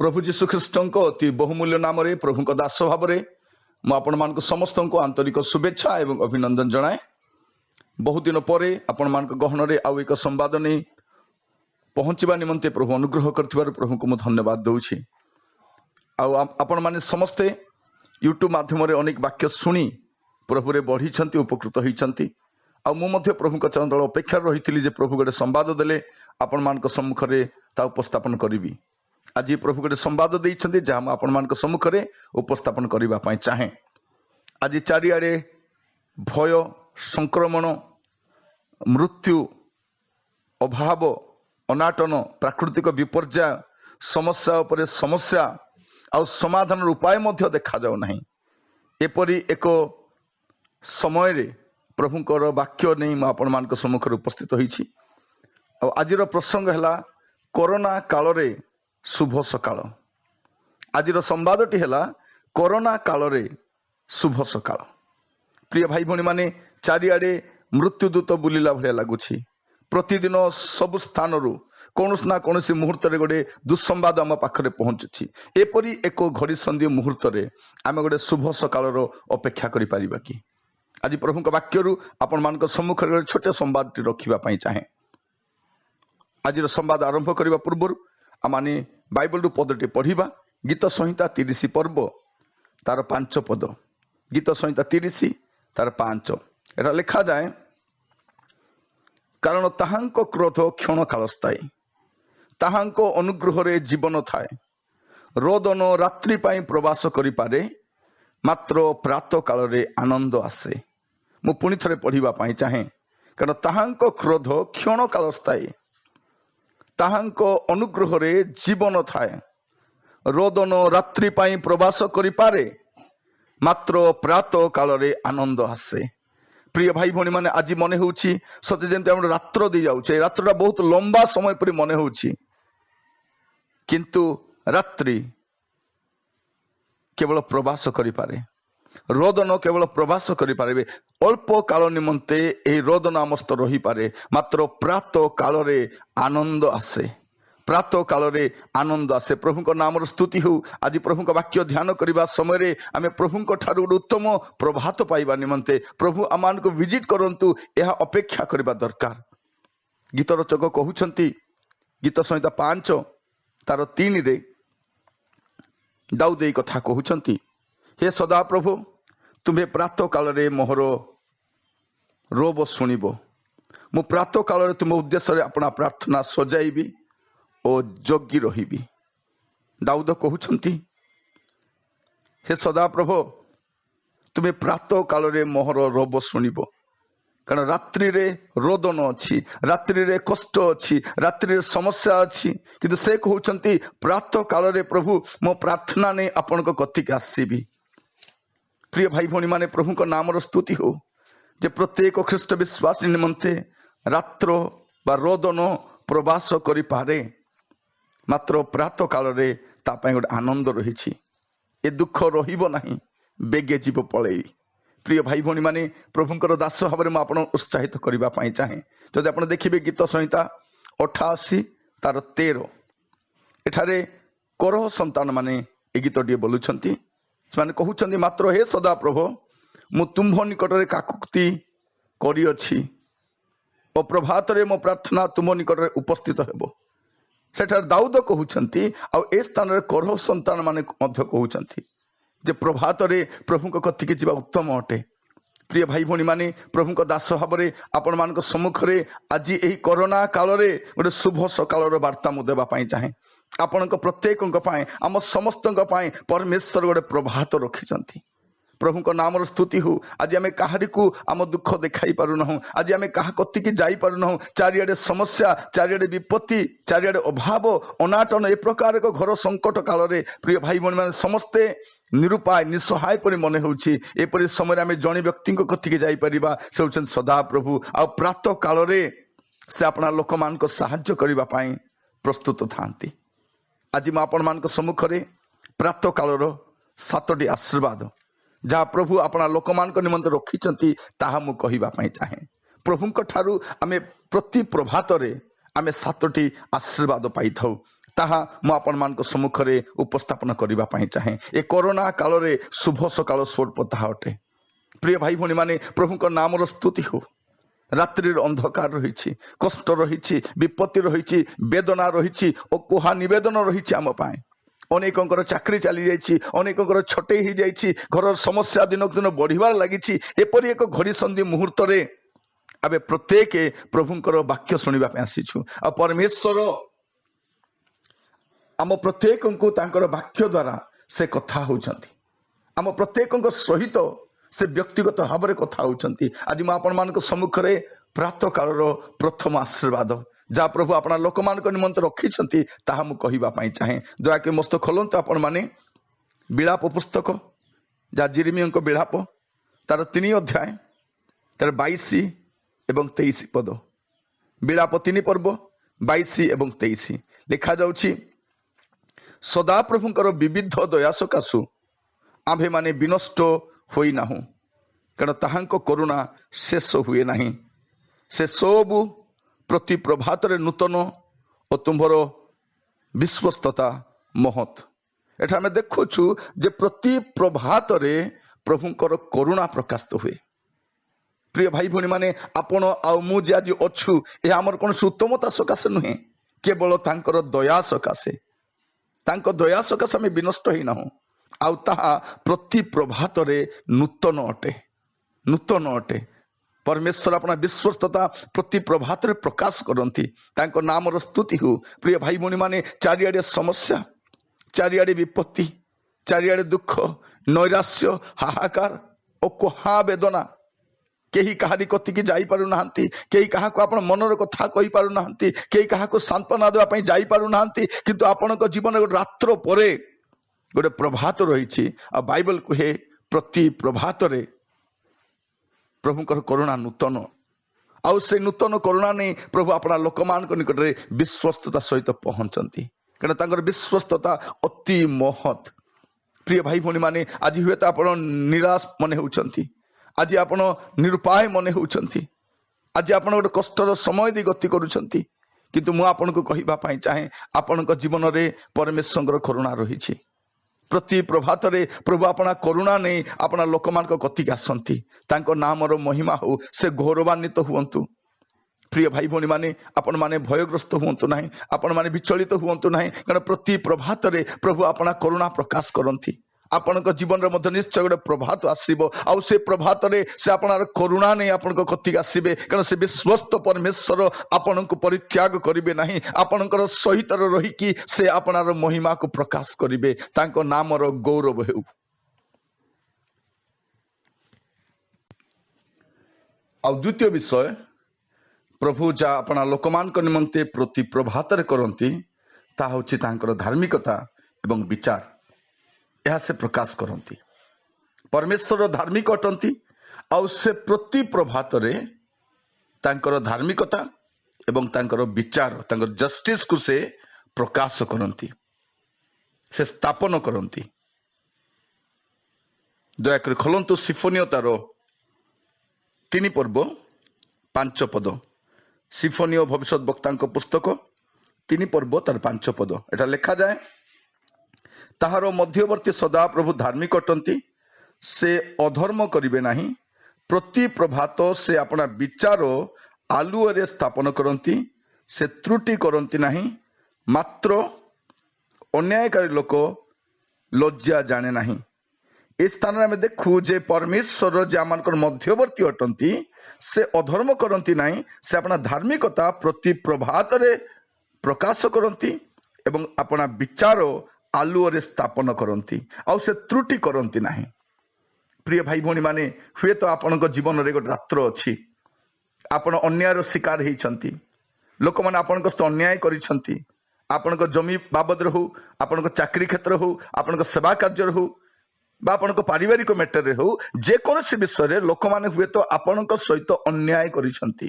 प्रभु जीशु ख्रीष्ट अति बहुमूल्य नाम प्रभु दास भाव में मुझे समस्त को आंतरिक शुभेच्छा एवं अभिनंदन जनाए। बहुत दिन पर आपण मान गहन में आउ एक संवाद नहीं पहुँचवा निमंते प्रभु अनुग्रह कर प्रभु को मुझे धन्यवाद दूची। आपण मैंने समस्ते यूट्यूब माध्यम अनेक वाक्य शुणी प्रभु रे बढ़ी उपकृत होती। मुझे प्रभु चरण तल अपेक्षा रही प्रभु गोटे संवाद देले आपण मान सम्मुख में उपस्थापन करी। आज प्रभु गोटे संवाद देइछन्ति जहाँ मैं आपण मान सम्मुख में उपस्थापन करने चाहे। आज चारिआडे भय संक्रमण मृत्यु अभाव अनाटन प्राकृतिक विपर्य समस्या उपर समस्या आ समाधान उपाय मध्य देखा जाऊ नहीं। एपरी एक समय रे प्रभुंकर वाक्य नहीं मैं आपण मान सम्मुख उपस्थित होइछि। आजिर प्रसंग है कोरोना काल रे शुभ सकाळ। आजिर संवादटी है कोरोना काल रे शुभ सकाळ। प्रिय भाई भणी माने चारिआडे मृत्युदूत बुलिला भलिया लगुछि। प्रतिदिन सबु स्थान कौन ना कौन मुहूर्त गोटे दुस्संवाद आम पाखे पहुंचुछि। एपरी एक घड़ी संधि मुहूर्त आम गोटे शुभ सकाळ अपेक्षा करि परिबा कि? आज प्रभु वाक्य आपण मान सम्मुख में छोटे संवाद रखा चाहे। आज संवाद आरंभ करने पूर्व आम बाइबल पदटी पढ़ा। गीत संहिता 30 पर्व तार 5 पद। गीत संहिता 30 तार 5 एटा लिखा जाए, कारण ताहांको क्रोध क्षण काल स्थायी, ताहांको अनुग्रह रे जीवन थाए। रोदन रात्रि पाई प्रवास करि पारे, मात्र प्रातः काल रे आनंद आसे। मु पुणी थरे पढ़ा चाहे, कारण ताहांको क्रोध क्षण काल स्थायी, ताहांको अनुग्रह रे जीवन थाए। रोदन रात्रि पाई प्रवास करि पारे, मात्र प्रातः काल रे आनंद आसे। प्रिय भाई भणी माने आज मन होउछि सते जेंते हम रात्र दे जाउछे। रात्रटा बहुत लंबा समय पर मन होउछि, किंतु रात्रि केवल प्रवास करि पारे। रोदन केवल प्रवास करि पारे। अल्प काल निमंते एही रोदन आमस्त रही पारे, मात्र प्रातः काल रे आनंद आसे। प्रातः काल रे आनंद आसे। प्रभु नाम स्तुति हो। आज प्रभु वाक्य ध्यान करने समय आम प्रभु ठारू गोटे उत्तम प्रभात पाइबा निमंते प्रभु आमान को विजिट करंतु यह अपेक्षा करबा दरकार। गीत रचक कहउछंती गीत संहिता 5 तार 3 रे दाऊद ए कथा कहउछंती, हे सदा प्रभु तुम्हें प्रातः काल रे मोहर रोब शुणिबो। मु प्रातः काल रे तुम उद्देश्य अपना प्रार्थना सजाइबी और जगी रहिबी। दाऊद कहउछंती, हे सदा प्रभु तुम्हें प्रातः काल रे मोहर रोब शुणिबो। कारण रात्रि रे रोदन अच्छी, रात्रि रे कष्ट अच्छी, रात्रि रे समस्या अच्छी, किंतु से कहउछंती प्रातः काल रे प्रभु मो प्रार्थना ने आपण को कथिक आसीबी। प्रिय भाई भणी माने प्रभु को नाम स्तुति हो जे प्रत्येक ख्रीष्ट विश्वासी निमंते रात्र बा रोदन प्रवास करि पारे, मात्र प्रातः काल रे तापाई गोटे आनंद रही। ए दुख रहिबो नाही, बेगे जीव पलई। प्रिय भाई भणी माने प्रभुंकर दास भाव में आपन उत्साहित करने चाहे। जदि आप देखिए गीत संहिता 88 तार 13 एठारे करह संतान माने ए गीतटी बोलुछंती। से कहउछंती, मात्र हे सदा प्रभु मु तुम्भ निकट रे काकुति करिअछि और प्रभात रे मो प्रार्थना तुम निकट रे उपस्थित हेबो। सेठार दाऊद कहउछंती आ ए स्थान रे करह संतान माने मध्य कहउछंती जे प्रभात रे प्रभु को कथिके जीवा उत्तम अटे। प्रिय भाई भणी माने प्रभु को दास भाव में आपण मान सम्मुख रे आज यही कोरोना काल रे गोटे शुभ सकाल वार्ता मु देबा पई चाहे। आपण प्रत्येक आम समस्त परमेश्वर गोटे प्रभात रखिछंती। प्रभु को नाम स्तुति हो। आज आम कहारी को आम दुख देखाई पारुना। आज आम क्या कतिकी जाई पारुना। चारिआडे समस्या, चारिआडे विपत्ति, चारिआडे अभाव अनाटन ए प्रकार एक घर संकट काल रे प्रिय भाई भणी माने समस्ते निरुपाय निसहाय परि मने होउछि। एपरि समय आम जणे व्यक्ति कतिकी जाई परिबा से होउछन सदा प्रभु। आ प्रातः काल रे से अपना लोक मान को सहाय्य करबा पई प्रस्तुत थांती। आज मैं आपण मान सम्मुख रे प्रातः काल रो 7टी आशीर्वाद जहाँ प्रभु अपना लोक मान निमंते रखिछंती ताहा मु कहिबा पई चाहे। प्रभु ठारू आमे प्रति प्रभात रे आमे 7टी आशीर्वाद पाई थाउ। ତାହା ମୁଁ ଆପଣମାନଙ୍କ ସମ୍ମୁଖରେ ଉପସ୍ଥାପନ କରିବା ପାଇଁ ଚାହେଁ। ଏ କରୋନା କାଳରେ ଶୁଭ ସକାଳ ସ୍ୱର୍ପ ତାହା ଅଟେ। ପ୍ରିୟ ଭାଇ ଭଉଣୀମାନେ, ପ୍ରଭୁଙ୍କ ନାମର ସ୍ତୁତି ହେଉ। ରାତ୍ରିର ଅନ୍ଧକାର ରହିଛି, କଷ୍ଟ ରହିଛି, ବିପତ୍ତି ରହିଛି, ବେଦନା ରହିଛି ଓ କୁହା ନିବେଦନ ରହିଛି ଆମ ପାଇଁ। ଅନେକଙ୍କର ଚାକିରି ଚାଲିଯାଇଛି, ଅନେକଙ୍କର ଛଟେଇ ହେଇଯାଇଛି, ଘରର ସମସ୍ୟା ଦିନକୁ ଦିନ ବଢ଼ିବାରେ ଲାଗିଛି। ଏପରି ଏକ ଘଡ଼ି ସନ୍ଧି ମୁହୂର୍ତ୍ତରେ ଆମେ ପ୍ରତ୍ୟେକ ପ୍ରଭୁଙ୍କର ବାକ୍ୟ ଶୁଣିବା ପାଇଁ ଆସିଛୁ। ଆଉ ପରମେଶ୍ୱର ଆମ ପ୍ରତ୍ୟେକଙ୍କୁ ତାଙ୍କର ବାକ୍ୟ ଦ୍ୱାରା ସେ କଥା ହେଉଛନ୍ତି। ଆମ ପ୍ରତ୍ୟେକଙ୍କ ସହିତ ସେ ବ୍ୟକ୍ତିଗତ ଭାବରେ କଥା ହେଉଛନ୍ତି। ଆଜି ମୁଁ ଆପଣମାନଙ୍କ ସମ୍ମୁଖରେ ପ୍ରାତଃ କାଳର ପ୍ରଥମ ଆଶୀର୍ବାଦ ଯାହା ପ୍ରଭୁ ଆପଣ ଲୋକମାନଙ୍କ ନିମନ୍ତେ ରଖିଛନ୍ତି ତାହା ମୁଁ କହିବା ପାଇଁ ଚାହେଁ। ଦୟାକରି ମସ୍ତ ଖୋଲନ୍ତୁ ଆପଣମାନେ ବିଳାପ ପୁସ୍ତକ, ଯାହା ଜିରିମିୟଙ୍କ ବିଳାପ, ତାର 3 ଅଧ୍ୟାୟ, ତାର 22 ଏବଂ 23 ପଦ। ବିଳାପ 3 ପର୍ବ 22 ଏବଂ 23 ଲେଖାଯାଉଛି, ସଦାପ୍ରଭୁଙ୍କର ବିବିଧ ଦୟା ସକାଶୁ ଆମ୍ଭେମାନେ ବିନଷ୍ଟ ହୋଇନାହୁଁ, କାରଣ ତାହାଙ୍କ କରୁଣା ଶେଷ ହୁଏ ନାହିଁ। ସେ ସବୁ ପ୍ରତି ପ୍ରଭାତରେ ନୂତନ ଓ ତୁମ୍ଭର ବିଶ୍ୱସ୍ତତା ମହତ୍। ଏଠାରେ ଆମେ ଦେଖୁଛୁ ଯେ ପ୍ରତି ପ୍ରଭାତରେ ପ୍ରଭୁଙ୍କର କରୁଣା ପ୍ରକାଶିତ ହୁଏ। ପ୍ରିୟ ଭାଇ ଭଉଣୀମାନେ, ଆପଣ ଆଉ ମୁଁ ଯେ ଆଜି ଅଛୁ ଏହା ଆମର କୌଣସି ଉତ୍ତମତା ସକାଶେ ନୁହେଁ, କେବଳ ତାଙ୍କର ଦୟା ସକାଶେ। ତାଙ୍କ ଦୟା ସକାଶେ ଆମେ ବିନଷ୍ଟ ହେଇନାହୁଁ। ଆଉ ତାହା ପ୍ରତି ପ୍ରଭାତରେ ନୂତନ ଅଟେ, ନୂତନ ଅଟେ। ପରମେଶ୍ୱର ଆପଣ ବିଶ୍ୱସ୍ତତା ପ୍ରତି ପ୍ରଭାତରେ ପ୍ରକାଶ କରନ୍ତି। ତାଙ୍କ ନାମର ସ୍ତୁତି ହେଉ। ପ୍ରିୟ ଭାଇ ଭଉଣୀମାନେ, ଚାରିଆଡ଼େ ସମସ୍ୟା, ଚାରିଆଡ଼େ ବିପତ୍ତି, ଚାରିଆଡ଼େ ଦୁଃଖ, ନୈରାଶ୍ୟ, ହାହାକାର ଓ କୁହା ବେଦନା। କେହି କାହାରି କତିକି ଯାଇପାରୁନାହାନ୍ତି, କେହି କାହାକୁ ଆପଣ ମନର କଥା କହିପାରୁନାହାନ୍ତି, କେହି କାହାକୁ ସାନ୍ତ୍ୱନା ଦେବା ପାଇଁ ଯାଇପାରୁନାହାନ୍ତି। କିନ୍ତୁ ଆପଣଙ୍କ ଜୀବନରେ ଗୋଟେ ରାତ୍ର ପରେ ଗୋଟେ ପ୍ରଭାତ ରହିଛି। ଆଉ ବାଇବଲ କୁହେ ପ୍ରତି ପ୍ରଭାତରେ ପ୍ରଭୁଙ୍କର କରୁଣା ନୂତନ। ଆଉ ସେ ନୂତନ କରୁଣା ନେଇ ପ୍ରଭୁ ଆପଣ ଲୋକମାନଙ୍କ ନିକଟରେ ବିଶ୍ୱସ୍ତତା ସହିତ ପହଞ୍ଚନ୍ତି, କାରଣ ତାଙ୍କର ବିଶ୍ୱସ୍ତତା ଅତି ମହତ୍। ପ୍ରିୟ ଭାଇ ଭଉଣୀମାନେ, ଆଜି ହୁଏତ ଆପଣ ନିରାଶ ମନେ ହେଉଛନ୍ତି, ଆଜି ଆପଣ ନିରୁପାୟ ମନେ ହେଉଛନ୍ତି, ଆଜି ଆପଣ ଗୋଟେ କଷ୍ଟର ସମୟ ଦେଇ ଗତି କରୁଛନ୍ତି। କିନ୍ତୁ ମୁଁ ଆପଣଙ୍କୁ କହିବା ପାଇଁ ଚାହେଁ, ଆପଣଙ୍କ ଜୀବନରେ ପରମେଶ୍ୱରଙ୍କର କରୁଣା ରହିଛି। ପ୍ରତି ପ୍ରଭାତରେ ପ୍ରଭୁ ଆପଣା କରୁଣା ନେଇ ଆପଣା ଲୋକମାନଙ୍କ କତିକି ଆସନ୍ତି। ତାଙ୍କ ନାମର ମହିମା ହଉ, ସେ ଗୌରବାନ୍ୱିତ ହୁଅନ୍ତୁ। ପ୍ରିୟ ଭାଇ ଭଉଣୀମାନେ, ଆପଣମାନେ ଭୟଗ୍ରସ୍ତ ହୁଅନ୍ତୁ ନାହିଁ, ଆପଣମାନେ ବିଚଳିତ ହୁଅନ୍ତୁ ନାହିଁ, କାରଣ ପ୍ରତି ପ୍ରଭାତରେ ପ୍ରଭୁ ଆପଣା କରୁଣା ପ୍ରକାଶ କରନ୍ତି। ଆପଣଙ୍କ ଜୀବନରେ ମଧ୍ୟ ନିଶ୍ଚୟ ଗୋଟେ ପ୍ରଭାତ ଆସିବ, ଆଉ ସେ ପ୍ରଭାତରେ ସେ ଆପଣଙ୍କର କରୁଣା ନେଇ ଆପଣଙ୍କ କତିକି ଆସିବେ, କାରଣ ସେ ବିଶ୍ୱସ୍ତ ପରମେଶ୍ୱର ଆପଣଙ୍କୁ ପରିତ୍ୟାଗ କରିବେ ନାହିଁ। ଆପଣଙ୍କର ସହିତ ରହିକି ସେ ଆପଣଙ୍କର ମହିମାକୁ ପ୍ରକାଶ କରିବେ। ତାଙ୍କ ନାମର ଗୌରବ ହେଉ। ଆଉ ଦ୍ୱିତୀୟ ବିଷୟ, ପ୍ରଭୁ ଯାହା ଆପଣା ଲୋକମାନଙ୍କ ନିମନ୍ତେ ପ୍ରତି ପ୍ରଭାତରେ କରନ୍ତି ତାହା ହେଉଛି ତାଙ୍କର ଧାର୍ମିକତା ଏବଂ ବିଚାର। ଏହା ସେ ପ୍ରକାଶ କରନ୍ତି। ପରମେଶ୍ୱର ଧାର୍ମିକ ଅଟନ୍ତି, ଆଉ ସେ ପ୍ରତି ପ୍ରଭାତରେ ତାଙ୍କର ଧାର୍ମିକତା ଏବଂ ତାଙ୍କର ବିଚାର, ତାଙ୍କର ଜଷ୍ଟିସକୁ ସେ ପ୍ରକାଶ କରନ୍ତି, ସେ ସ୍ଥାପନ କରନ୍ତି। ଦୟାକରି ଖୋଲନ୍ତୁ ସିଫୋନିଓ ତାର 3 ପର୍ବ 5 ପଦ। ସିଫୋନିଓ ଭବିଷ୍ୟତ ବକ୍ତାଙ୍କ ପୁସ୍ତକ 3 ପର୍ବ ତାର 5 ପଦ। ଏଟା ଲେଖାଯାଏ, ତାହାର ମଧ୍ୟବର୍ତ୍ତୀ ସଦାପ୍ରଭୁ ଧାର୍ମିକ ଅଟନ୍ତି, ସେ ଅଧର୍ମ କରିବେ ନାହିଁ। ପ୍ରତି ପ୍ରଭାତ ସେ ଆପଣା ବିଚାର ଆଲୁଅରେ ସ୍ଥାପନ କରନ୍ତି, ସେ ତ୍ରୁଟି କରନ୍ତି ନାହିଁ। ମାତ୍ର ଅନ୍ୟାୟକାରୀ ଲୋକ ଲଜ୍ଜା ଜାଣେ ନାହିଁ। ଏ ସ୍ଥାନରେ ଆମେ ଦେଖୁ ଯେ ପରମେଶ୍ୱର ଯେ ଆମମାନଙ୍କର ମଧ୍ୟବର୍ତ୍ତୀ ଅଟନ୍ତି, ସେ ଅଧର୍ମ କରନ୍ତି ନାହିଁ। ସେ ଆପଣା ଧାର୍ମିକତା ପ୍ରତି ପ୍ରଭାତରେ ପ୍ରକାଶ କରନ୍ତି ଏବଂ ଆପଣା ବିଚାର ଆଲୁଅରେ ସ୍ଥାପନ କରନ୍ତି, ଆଉ ସେ ତ୍ରୁଟି କରନ୍ତି ନାହିଁ। ପ୍ରିୟ ଭାଇ ଭଉଣୀମାନେ, ହୁଏତ ଆପଣଙ୍କ ଜୀବନରେ ଗୋଟେ ରାତ୍ର ଅଛି, ଆପଣ ଅନ୍ୟାୟର ଶିକାର ହେଇଛନ୍ତି। ଲୋକମାନେ ଆପଣଙ୍କ ସହିତ ଅନ୍ୟାୟ କରିଛନ୍ତି। ଆପଣଙ୍କ ଜମି ବାବଦରେ ହଉ, ଆପଣଙ୍କ ଚାକିରି କ୍ଷେତ୍ର ହଉ, ଆପଣଙ୍କ ସେବା କାର୍ଯ୍ୟରେ ହଉ, ବା ଆପଣଙ୍କ ପାରିବାରିକ ମ୍ୟାଟରରେ ହଉ, ଯେକୌଣସି ବିଷୟରେ ଲୋକମାନେ ହୁଏତ ଆପଣଙ୍କ ସହିତ ଅନ୍ୟାୟ କରିଛନ୍ତି।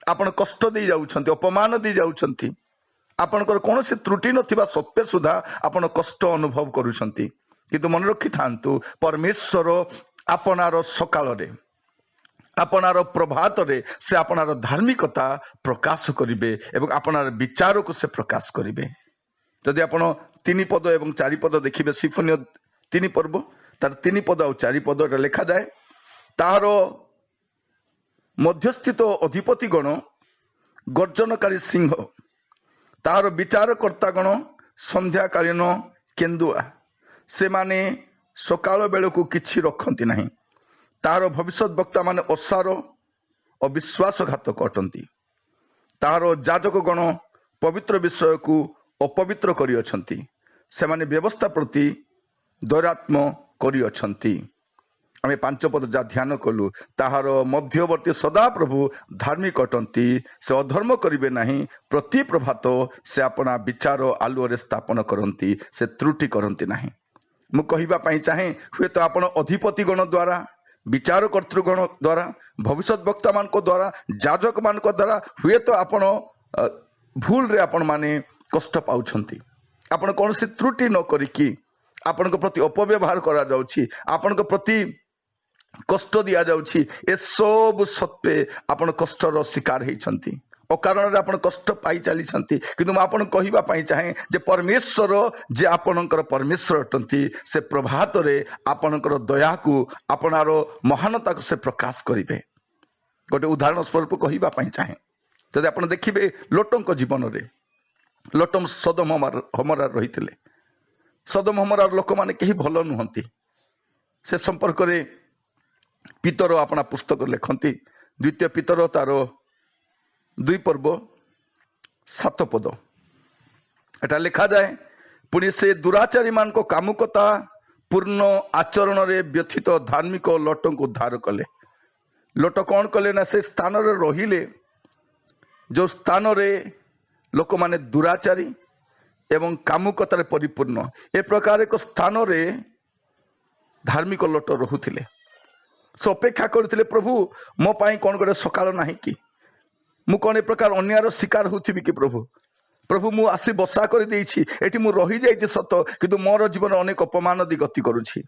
ଆପଣ କଷ୍ଟ ଦେଇ ଯାଉଛନ୍ତି, ଅପମାନ ଦେଇ ଯାଉଛନ୍ତି। ଆପଣଙ୍କର କୌଣସି ତ୍ରୁଟି ନଥିବା ସତ୍ତ୍ୱେ ସୁଦ୍ଧା ଆପଣ କଷ୍ଟ ଅନୁଭବ କରୁଛନ୍ତି। କିନ୍ତୁ ମନେ ରଖିଥାନ୍ତୁ, ପରମେଶ୍ୱର ଆପଣାର ସକାଳରେ, ଆପଣାର ପ୍ରଭାତରେ ସେ ଆପଣାର ଧାର୍ମିକତା ପ୍ରକାଶ କରିବେ ଏବଂ ଆପଣାର ବିଚାରକୁ ସେ ପ୍ରକାଶ କରିବେ। जदि आपण 3 पद एवं 4 पद देखिबे सिम्फनी 3 पर्व तार 3 पद और 4 पद लिखा जाए तार मध्यस्थित अधिपति गण गर्जनकारी सिंह तार विचारकर्ता गण संध्याकालीन केन्दुआ से माने सकाल बेलू किछि रखती नहीं तार भविष्यत वक्ता माने असार और विश्वासघातक अटंती तार जाजक गण पवित्र विषय को अपवित्र करिअछंती से माने व्यवस्था प्रति दैरात्म करिअछंती। आमे 5 पद जा ध्यान कलु ताहार मध्यवर्ती सदा प्रभु धार्मिक अटंती से अधर्म करिवे नहीं प्रति प्रभात से अपना विचार आलुअरे स्थापन करंती से त्रुटि करंती नहीं। मु कहिबा पई चाहे हुए तो आपण अधिपति गण द्वारा विचार कर्तृगण द्वारा भविष्यत वक्ता मान को द्वारा जाजक मान को द्वारा हुए तो आपण भूल रे आपण माने कष्ट पाउछंती आपण कौन सी त्रुटि न करिकी आपण को प्रति अपव्यवहार करा जाउछि आपण को प्रति कष्ट दिया जाउछि ए सब सत्वे आपण कष्टर शिकार हेछंती अकारण रे आपण कष्ट पाई चली छंती किंतु म आपण कहिबा पई चाहे जे परमेश्वर जे आपणकर परमेश्वर अटंती से प्रभात रे आपणकर दया को आपणारो महानता को से प्रकाश करिवे। गोटे उदाहरण स्वरूप कहिबा पई चाहे जदि आपण देखिबे लोटंक जीवन रे लोटम सदम हमरा रहिथिले सदम हमरार लोक माने केही भलो नुहंती से संपर्क रे पितर अपना पुस्तक लिखती द्वितीय पितर तार 2 पर्व 7 पद एटा लिखा जाए पुणी से दुराचारी मान को कामुकता पूर्ण आचरण रे व्यथित धार्मिक लोट को उद्धार कले। लोट कौन कले ना से स्थान रे रहिले जो स्थान रे लोक माने दुराचारी एवं कामुकतार परिपूर्ण ए प्रकार एक स्थान रे धार्मिक लोट रहुथिले से अपेक्षा करते प्रभु मो पाई कौन गोटे सकाल ना कि मु कौन ए प्रकार अन्यार शिकार होथिबि कि प्रभु प्रभु मु आसी बसा कर देछि एठी मु रही जाइछि सत किंतु मोर जीवन अनेक अपमान दी गति करुछि।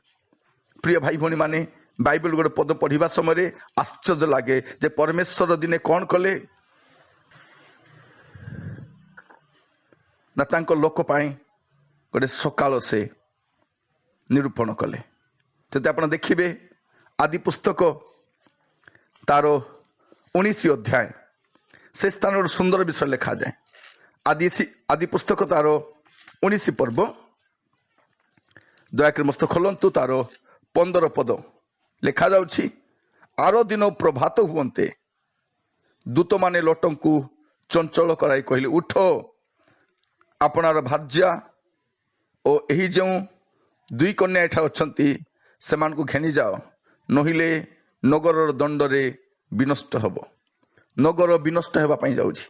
प्रिय भाई भौणी माने बाइबल गोटे पद पढ़िबा समय आश्चर्य लागे जे परमेश्वर दिने कौन कले ना तांको लोक पाई गोटे सकाल से निरूपण कले। जदि आपण देखिबे आदि पुस्तक तार 19 अध्याय से स्थान सुंदर विषय लिखा जाए आदि पुस्तक तार 19 पर्व दयाकर मस्त खोलंतु तार 15 पद लिखा जाउछि आरो दिन प्रभात हुअन्ते दूत माने लोटंकु चंचल कराई कहले उठ आपनार भार्या ओ एही जो 2 कन्या एठा अछंती सेमान को घेनी जाओ नहिले नगर दंड रे विनष्ट हब नगर विनष्ट हेबा पई जाउछि।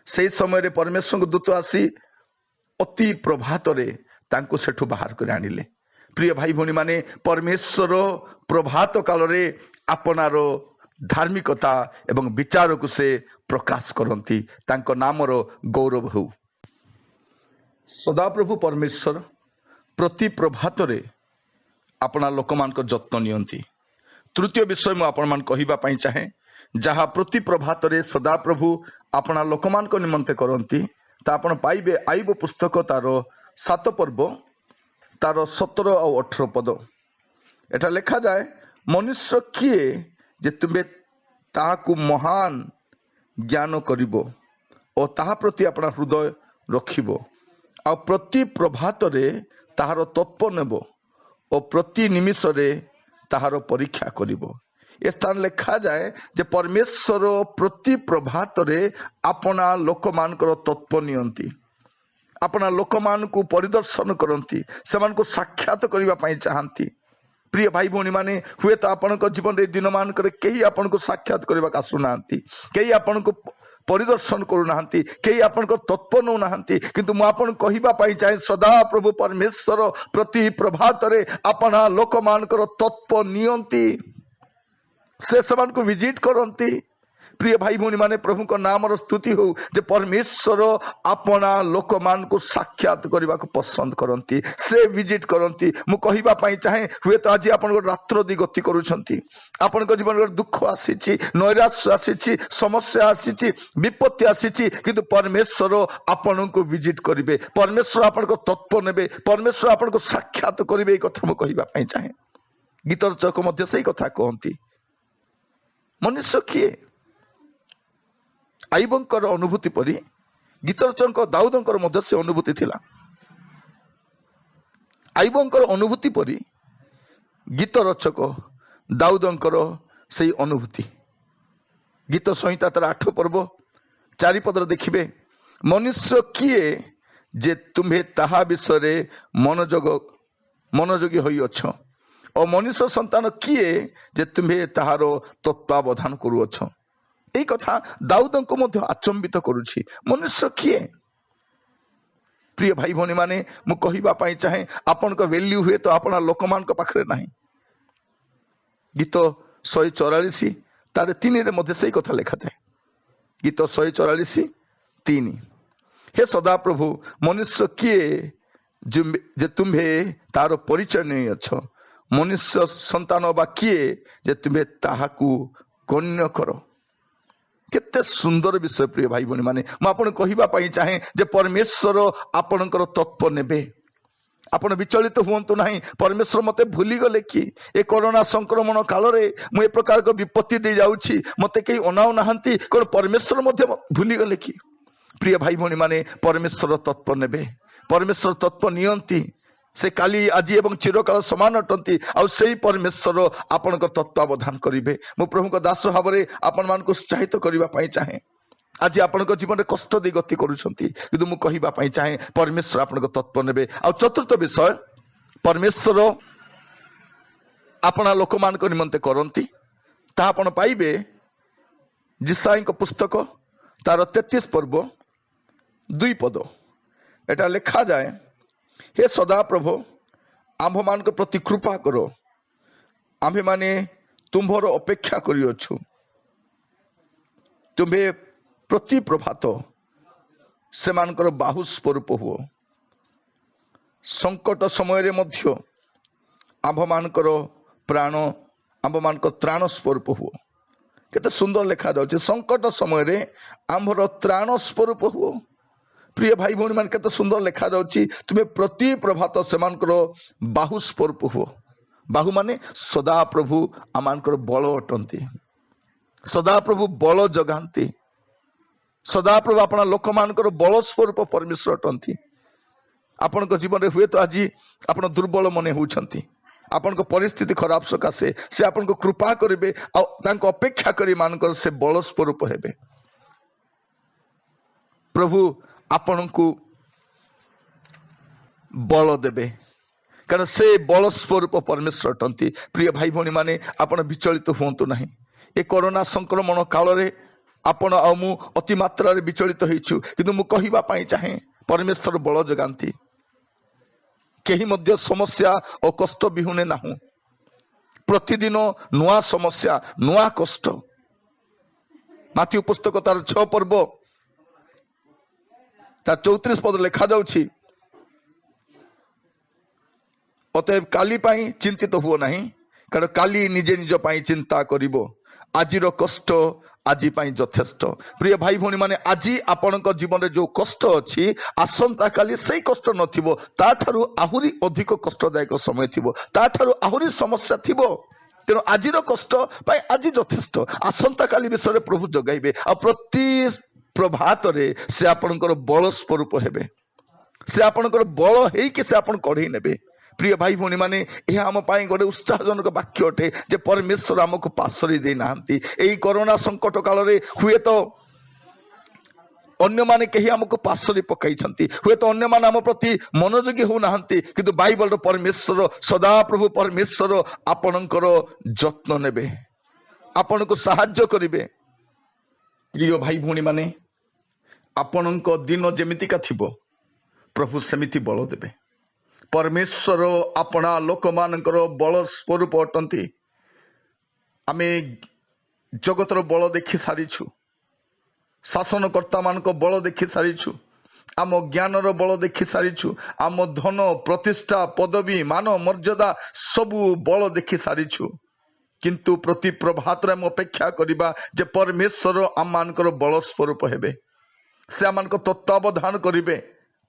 से समय रे परमेश्वर दूत आसी अति प्रभात रे तांको सेठु बाहर कर आनिले। प्रिय भाई भौणी माने परमेश्वर प्रभात काल रे आपनारो धार्मिकता एवं विचार को से प्रकाश करंती तांको नामर गौरव हो। सदाप्रभु परमेश्वर प्रति प्रभात रे अपना लोक मान को जत्न नियंती। तृतीय विषय मु आपण मान कहिबा पई चाहे जहा प्रति प्रभात रे सदा प्रभु अपना लोक मान को निमंते करंती ता आपण पाइबे आईब पुस्तक तार 7 पर्व तार 17 और 18 पद एटा लिखा जाए मनुष्य किए जे तुमे ताहाकु महान ज्ञान करिवो और ताहा प्रति अपना हृदय रखिबो आ प्रति प्रभात रे ताहार तत्व नेबो और प्रति निमिष रे ताहार परीक्षा करिवो। ए स्थान लिखा जाए जे परमेश्वर प्रति प्रभात रे अपना लोक मानकर तत्व नियंती अपना लोक मान को परिदर्शन करंती सेमान को साक्षात करिवा पई चाहंती। प्रिय भाई भौणी माने हुए तो आपण जीवन रे दिन मान करे कई आपण को साक्षात करबा का सुनांती कई आपण को परिदर्शन करूनाहांती कई आपण को तत्व नौ नाहांती किंतु मु आपण कहिबा पई चाहे सदा प्रभु परमेश्वर प्रति प्रभात रे अपना लोक मानकर तत्व नियंती से समान को विजिट करंती प्रिय भाई भौणी माने प्रभु को नाम स्तुति हो जे परमेश्वर अपना लोक मान को साक्षात करने को पसंद करती से विजिट करती। मु कहबा पई चाहे हुए तो आज आपण रात्र दी गति करूछंती आपण जीवन दुख आसी नैराश्य आसी समस्या आसी विपत्ति आसी किंतु परमेश्वर आपण को विजिट करिवे परमेश्वर आपण को तत्व नेबे परमेश्वर आपण को साक्षात करिवे ए कथा मु कहबा पई चाहे। गीत रचक मध्य सही कथा कहती मनुष्य किए आईबंकर अनुभूति परी गीत रचक दाऊदंकर मध्य से अनुभूति थिला। आईबंकर अनुभूति परी गीत रचक दाऊदंकर से अनुभूति। गीत संहिता तार 8 पर्व 4 पदर देखिए मनुष्य किए जे तुम्हें ताहा विषय मनोयोगी होई अछ और मनुष्य संतान किए जे तुम्हें ताहार तत्वावधान करुअछ। यही कथा दाऊद को मध्य आचंबित करुछि मनुष्य किए। प्रिय भाई भौणी माने मु कहबा पई चाहे आपन को वैल्यू हुए तो आपना लोकमान को पाखरे नाही। गीत 144 तार 3 रे मध्य सही कथा लिखा जाए। गीत 144:3 हे सदा प्रभु मनुष्य किए जे तुम्हें तार परिचय नहीं अछ मनुष्य संतान बा किए जे तुम्हें ताहाकू गण्य करो। केते सुंदर विषय प्रिय भाई भौणी माने मु आपन कहबा पई चाहे जे परमेश्वर आपनकर तत्व नेबे आपण विचलित हुअंतु नहीं। परमेश्वर मते भूली गले कि ए कोरोना संक्रमण काल रे मु ए प्रकार को विपत्ति दे जाउछि मते केही अनाउ नाहंती कोन परमेश्वर मध्य भूली गले कि। प्रिय भाई भौणी माने परमेश्वर तत्व नेबे परमेश्वर तत्व नियंती से काली आज एवं चिरकाल समान अटंती आ सेही परमेश्वर आपनक तत्वावधान करिवे। मु प्रभु को दास भाव में आपण मान को उत्साहित करबा पई चाहे। आज आपण जीवन में कष्ट दे गति करुछंती किंतु मु कहबा पई चाहे परमेश्वर आपण तत्व नेबे। आ चतुर्थ विषय परमेश्वर आपना लोक मान को निमंते करंती ता आपण पाइबे जिसाई को पुस्तक तार 33 पर्व 2 पद एटा लिखा जाए हे सदा प्रभु आम्भ मान को प्रति कृपा करो आम्भे माने तुम्भर अपेक्षा करियछु तुम्हें प्रति प्रभात से मानकर बाहु स्वरूप हुओ संकट समय रे मध्य आम्भ मानकर प्राण आम्भ मानकर त्राण स्वरूप हुओ। केते सुंदर लिखा जाउछि संकट समय रे आम्भर त्राण स्वरूप हुओ। प्रिय भाई भौणी मान केते सुंदर लिखा जाउछि तुम्हें प्रति प्रभात से मानकर बाहु स्वरूप हुओ। बाहु माने सदा प्रभु आमानकर बल अटंती सदा प्रभु बल जगांती सदा प्रभु अपना लोक मानकर बल स्वरूप परमेश्वर अटंती। आपण जीवन में हुए तो आज आप दुर्बल मने होउछंती आपण परिस्थिति खराब सकाशे से आपण कृपा करेंगे अपेक्षा करी मानकर से बल स्वरूप हेबे। प्रभु आपण को बल देबे कारण से बल स्वरूप परमेश्वर अटंती। प्रिय भाई भौणी माने आपण विचलित हुंतु नहीं। ए कोरोना संक्रमण काल रे आपण आ मु अति मात्रा रे विचलित होइछु किंतु मु कहबा पई चाहे परमेश्वर बल जगांती केही मध्य समस्या और कष्ट बिहुने नाहु। प्रतिदिन नुआ समस्या नुआ कष्ट। माथ्यू पुस्तक तार 6 पर्व तार 34 पद लिखा जाउछि अतएव काली पाई चिंतित हुओ नहीं कारण काली निजे निज पाई चिंता करिवो आजिर कष्ट आजी पाई यथेष्ट। प्रिय भाई भौणी माने आजी आपणक जीवन में जो कष्ट अच्छी आसंता काली सही कष्ट नथिबो ताठारु आहुरी अधिक कष्टदायक समय थिबो ताठारु आहुरी समस्या थिबो। तेणु आजिर कष्ट पाई आजी यथेष्ट आसंता काली विषय प्रभु जगाइबे आ प्रति प्रभात रे से आपणकर बल स्वरूप हेबे से आपणकर बल हेई कि से आपण कढई नेबे। प्रिय भाई भौणी माने यह आम पाई गोटे उत्साहजनक वाक्य अटे जे परमेश्वर आमको पासरी दे नाहंती। एई कोरोना संकट काल रे हुए तो अन्य माने कही आमको पासरी पकाइछंती हुए तो अन्य माने आम प्रति मनोयोगी हो नाहंती किंतु बाइबल परमेश्वर सदा प्रभु परमेश्वर आपणकर जत्न नेबे आपनको सहाय्य करिवे। प्रिय भाई भौणी माने आपणक दिन जेमितिका थिबो प्रभु सेमिति बल देबे। परमेश्वर अपना लोक मानकर बल स्वरूप अटंती। आमे जगतर बल देखि सारिछु, शासनकर्ता मानक बल देखि सारिछु, आम ज्ञानर बल देखि सारिछु, आम धन प्रतिष्ठा पदवी मान मर्यादा सबू बल देखि सारिछु। किंतु प्रति प्रभात रे अपेक्षा करिबा जे परमेश्वर आम मानकर बल स्वरूप हेबे, से आम तत्वावधान करिवे।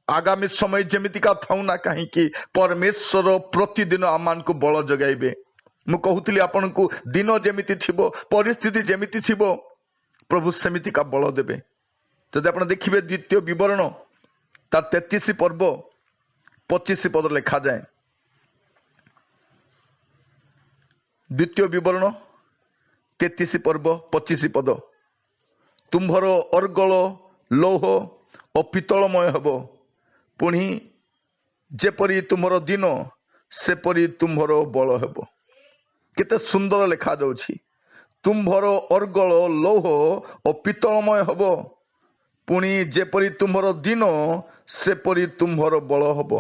आगामी समय जेमितिका थाउ ना कहीं परमेश्वर प्रतिदिन आम मान को बल जगाइबे। मु कहूतिली आपनकु दिन जेमिति थिबो, परिस्थिति जेमिति थिबो, प्रभु सेमिति का बल देबे। जदि आपण देखिबे द्वितीय विवरण तार 33 पर्व 25 पद लिखा जाए। द्वितीय विवरण 33 पर्व 25 पद, तुम्भर अर्गल लौह और पितलमय हब, पुणी जेपरी तुम्हर दिन सेपरी तुम्हर बल हेब। केते सुंदर लिखा जाउछि, तुम्भर अर्गल लौह और पितलमय हब, पुणी जेपरी तुम्हर दिन सेपरी तुम्हर बल हब।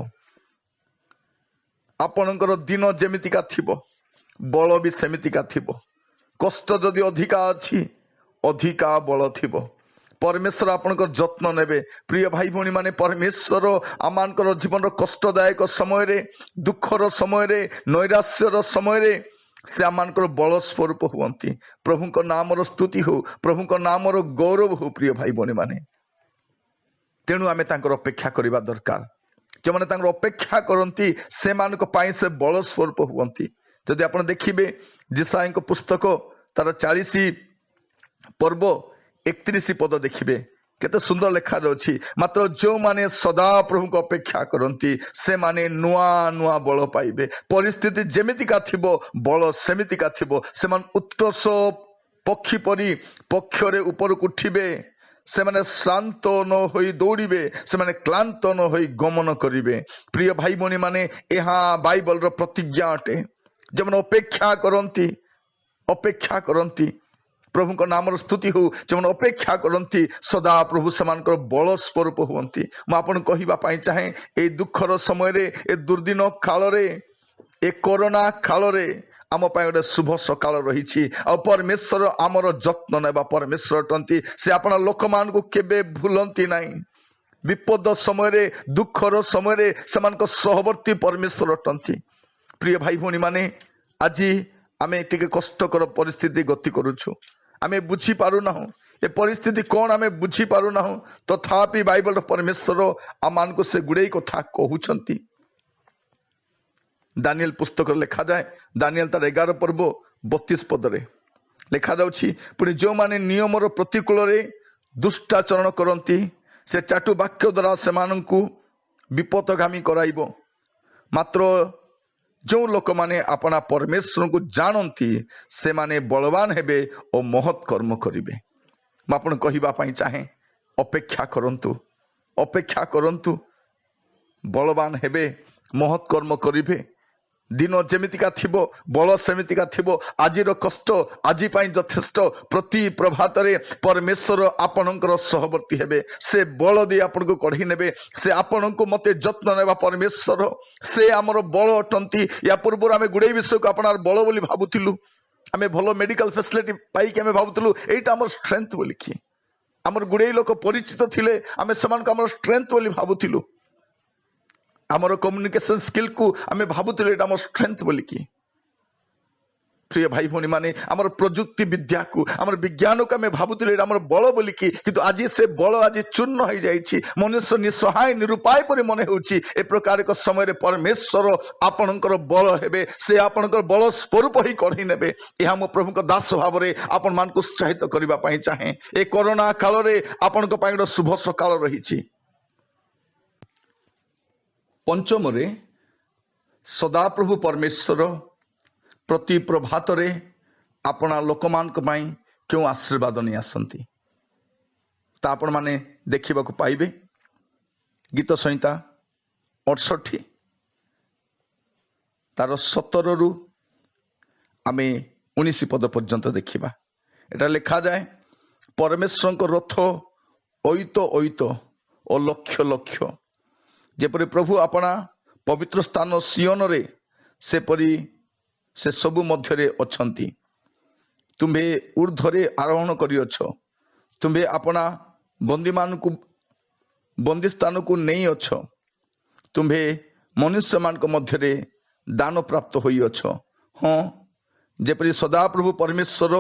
आपणकर दिन जेमितिका थिबो, बल भी सेमितिका थिबो। कष्ट जदि अधिका अछि, अधिका बल थिबो। परमेश्वर आपनकर जत्न नेबे। प्रिय भाई भौणी माने, परमेश्वर आमानकर जीवन कष्टदायक समय रे, दुखर समय रे, नैराश्यर समय रे से आमानकर बल स्वरूप हुअंती। प्रभुଙ୍କ नामर स्तुति हो, प्रभुଙ୍କ नामर गौरव हो। प्रिय भाई भौणी माने, तेणु आमे तांकर अपेक्षा करिबा दरकार। जो माने तांकर अपेक्षा करंती से मानक पाई से बल स्वरूप हुअंती। जदि आपण देखिबे जिसाईଙ୍କ पुस्तक तार 40 पर्व 31 पद देखिबे, केते सुंदर लिखा जाउछि, मात्र जो माने सदा प्रभु को अपेक्षा करंती से माने नुआ नुआ बल पाइबे। परिस्थिति जेमितिका थिबो, बल सेमितिका थिबो। से मान उत्कर्ष पक्षी परी पक्षरे ऊपर उठिबे। से माने श्रांत न होई दौड़िबे, से माने क्लांत न होई गमन करिबे। प्रिय भाई भौणी माने, यहाँ बाइबल रो प्रतिज्ञा अटे। जब अपेक्षा करंती प्रभु को नाम स्तुति हो, जब अपेक्षा करंती सदा प्रभु समान बल स्वरूप हुअंती। मु आपन कहिबा पई चाहे, ए दुखर समय रे, ए दुर्दिन काल रे, ए कोरोना काल रे आम गोटे शुभ सकाल रही। आ परमेश्वर आमर जत्न नेबा परमेश्वर टंती। से आपन लोक मान को केबे भूलंती नहीं। विपद समय रे, दुखर समय रे समान सहवर्ती परमेश्वर टंती। प्रिय भाई भौणी माने, आज आमे टिके कष्टकर परिस्थिति गति करूछु। आमे बुझी पारु ना, ए परिस्थिति कौन आमे बुझी पारु ना, तथापि बाइबल परमेश्वर आमान को से गुड़े कथा कहउछंती। दानिएल पुस्तक लिखा जाए, दानिएल तार 11 पर्व 32 पद रे लिखा जाउछि, पुणी जो माने नियमर प्रतिकूल रे दुष्टाचरण करंती से चाटु वाक्य द्वारा सेमानंकु विपदगामी कराइबो। मात्र जो लोक माने अपना परमेश्वर को जानती से माने बलवान हेबे और महत् कर्म करिवे। मैं आपन कहिबा पई चाहे, अपेक्षा करंतु, अपेक्षा करंतु, बलवान हेबे, महत् कर्म करिवे। दिन जेमितिका थिबो, बल सेमितिका थिबो। आजिर कष्ट आजि पई यथेष्ट। प्रति प्रभात रे परमेश्वर आपणकर सहवर्ती हेबे। से बल दे आपन को कढी नेबे। से आपन को मते जत्न नेबा परमेश्वर, से हमर बल अटंती। या पूर्व आमे गुडे विषय को आपनार बल बोली भाबुथिलु। आमे भलो मेडिकल फैसिलिटी पाई के आमे भाबुथिलु एटा हमर स्ट्रेंथ बोली कि। हमर गुडे लोक परिचित थिले, आमे समान का हमर स्ट्रेंथ बोली भाबुथिलु। आमर कम्युनिकेशन स्किल को आमे भाबुथिलु एटा हमर स्ट्रेंथ बोली कि। प्रिय भाई भौणी माने, आमर प्रजुक्ति विद्या को, आमर विज्ञान को आमे भाबुथिलु एटा हमर बल बोली कि। किंतु आज से बल आज चूर्ण हो जाइछि। मनुष्य निसहाय निरुपाय परि मने होउछि। ए प्रकार को समय रे परमेश्वर आपनकर बल हेबे। से आपनकर बल स्वरूप ही कढी नेबे। एहा मो प्रभु को दास भाव रे आपन मान को उत्साहित करिबा पई चाहे। ए कोरोना काल रे आपन को पई शुभ सकाल रहिछि। पंचम रे सदा प्रभु परमेश्वर प्रति प्रभात रे अपना लोक मान को पाई क्यों आशीर्वाद नहीं आसंती ता आपण माने देखिबा को पाइबे। गीत संहिता 68 तार 17 रु आमे 19 पद पर्यंत देखिबा। एटा लिखा जाए, परमेश्वर को रथ ओइत ओइत और लक्ष लक्ष, जेपरि प्रभु अपना पवित्र स्थान सियोन रे सेपरि से सबु मध्य रे अछंती। तुम्भे ऊर्ध्वरे आरोहण करिअछ, तुम्भे अपना बंदी मानकु बंदी स्थान को नहीं अछ, तुम्भे मनुष्य मान मध्य दान प्राप्त होइअछ। हाँ, जेपरि सदाप्रभु परमेश्वर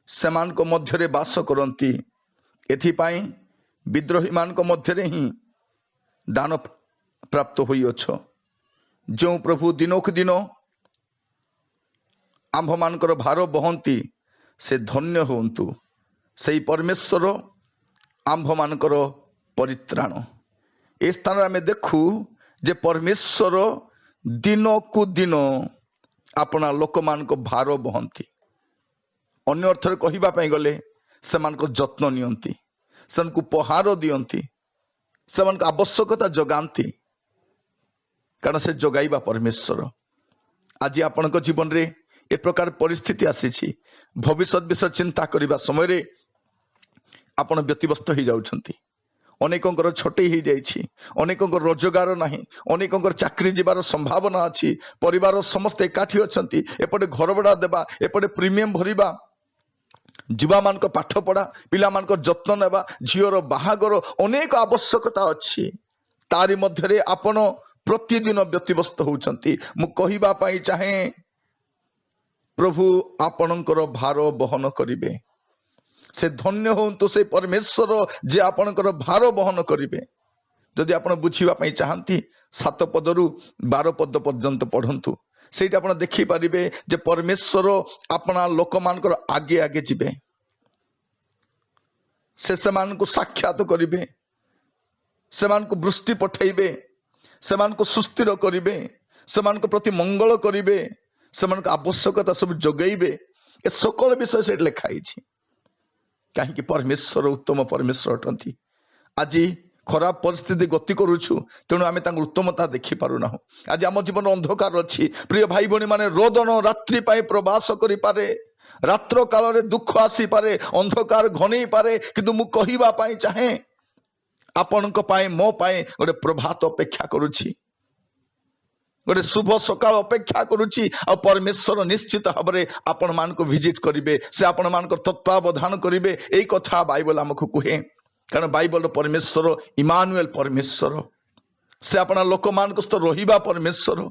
सेमान मध्य बास करती, एथिपाई विद्रोही मान मध्य ही दान प्राप्त होइअछ। जो प्रभु दिनक दिन आंभ मानकर भार बहंती से धन्य होंतु, से परमेश्वर आंभ मानकर परित्राण। ए स्थान आम देखू जे परमेश्वर दिन को दिन अपना लोक मान भार बहंती। अन्य अर्थरे कहवाई गले से जत्न नियंती, से उपहार दियंती, से आवश्यकता जगाती, कारण से जगाइबा परमेश्वर। आज आपण जीवन रे ए प्रकार परिस्थिति आसी, भविष्य विषय चिंता करने समय आपण व्यतिव्यस्त हो जाउछंती। अनेकंकर छटई हो जाइछि, अनेकंकर रोजगार नाही, अनेकंकर चाकरी जीवार संभावना अछि, परिवार समस्त एकाठी अछंती, एपटे घर भड़ा देबा, एपटे प्रीमियम भरिबा, जुवा मान पाठ पढ़ा, पिला मान जत्न नेबा, झीवर बाहागर, अनेक आवश्यकता अछि। तारी मध्यरे आपण प्रतिदिन व्यतिव्यस्त होउछंती। मु कहिबा पई चाहे प्रभु आपणकर भार बहन करिवे। से धन्य होंतु से परमेश्वर जे आपणकर भार बहन करिवे। जदि आपण बुझिबा पई चाहंती 7 पदरु 12 पद पर्यंत पढ़ंतु, सेटा आपण देखि परिबे जे परमेश्वर अपना लोक मानकर आगे आगे जिबे, से समान को साक्षात करिवे, समान को वृष्टि पठेइबे, समान को सुस्थिर करिवे, समान को प्रति मंगल करिवे, समान को आवश्यकता सब जगैबे। ए सकल विषय से लिखाई कहीं परमेश्वर उत्तम परमेश्वर अटंती। आज खराब परिस्थिति गति करुछु, तेणु आम उत्तमता देखि पारुना। आज आम जीवन अंधकार अच्छी। प्रिय भाई भणी माने रोदन रात्रि पाए प्रवास करि पारे, रात्र काल रे दुख आसी पारे, अंधकार घनई पारे, किंतु मु कहिबा पई चाहे आपणक पाए मो पाए गोटे प्रभात अपेक्षा करुछि, गोटे शुभ सकाल अपेक्षा करुछि। आ परमेश्वर निश्चित भाव में आपण मान को विजिट करिवे, से आपण मान को तत्वावधान करिवे। एई कथा बाइबल हमकु कहे, कारण बाइबल परमेश्वर इमानुएल परमेश्वर, से अपना लोक मान को रहिबा परमेश्वर,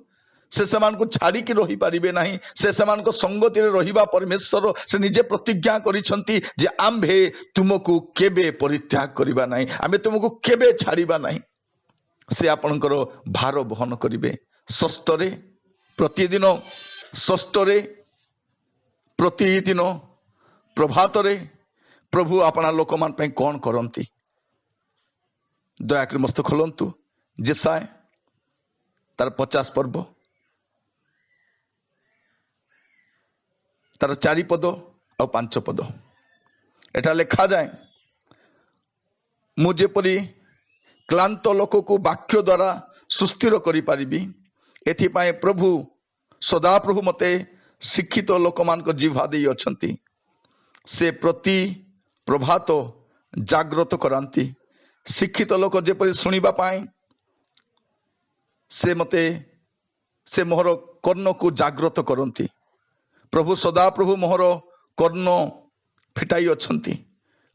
से समान को छाड़ी की रही पारिबे नहीं, से समान को संगति रे रहिबा परमेश्वर। से निजे प्रतिज्ञा करिसंती जे आम्भे तुमको केबे परित्याग करिबा नहीं, आम्भे तुमको केबे छाड़िबा नहीं। से आपणकर भार बहन करिवे। षष्ठरे प्रतिदिन, षष्ठरे प्रतिदिन, प्रभातरे प्रभु अपना लोक मान पे कौन करती। दयाकर मस्त खोलंतु जेसाय तार 50 पर्व तार 4 पद और 5 पद। एटा लिखा जाए, मुझे परी क्लांत लोक को वाक्य द्वारा सुस्थिर करि पारिबी, एथिपाई प्रभु सदाप्रभु मते शिक्षित लोक मान को जिह्वा देई अछंती। से प्रति प्रभात जाग्रत करांती। शिक्षित लोक जेपरि सुनिबा पाए से मते से मोहर कर्ण को जाग्रत करंती। प्रभु सदाप्रभु मोहर कर्ण फिटाई अछंती।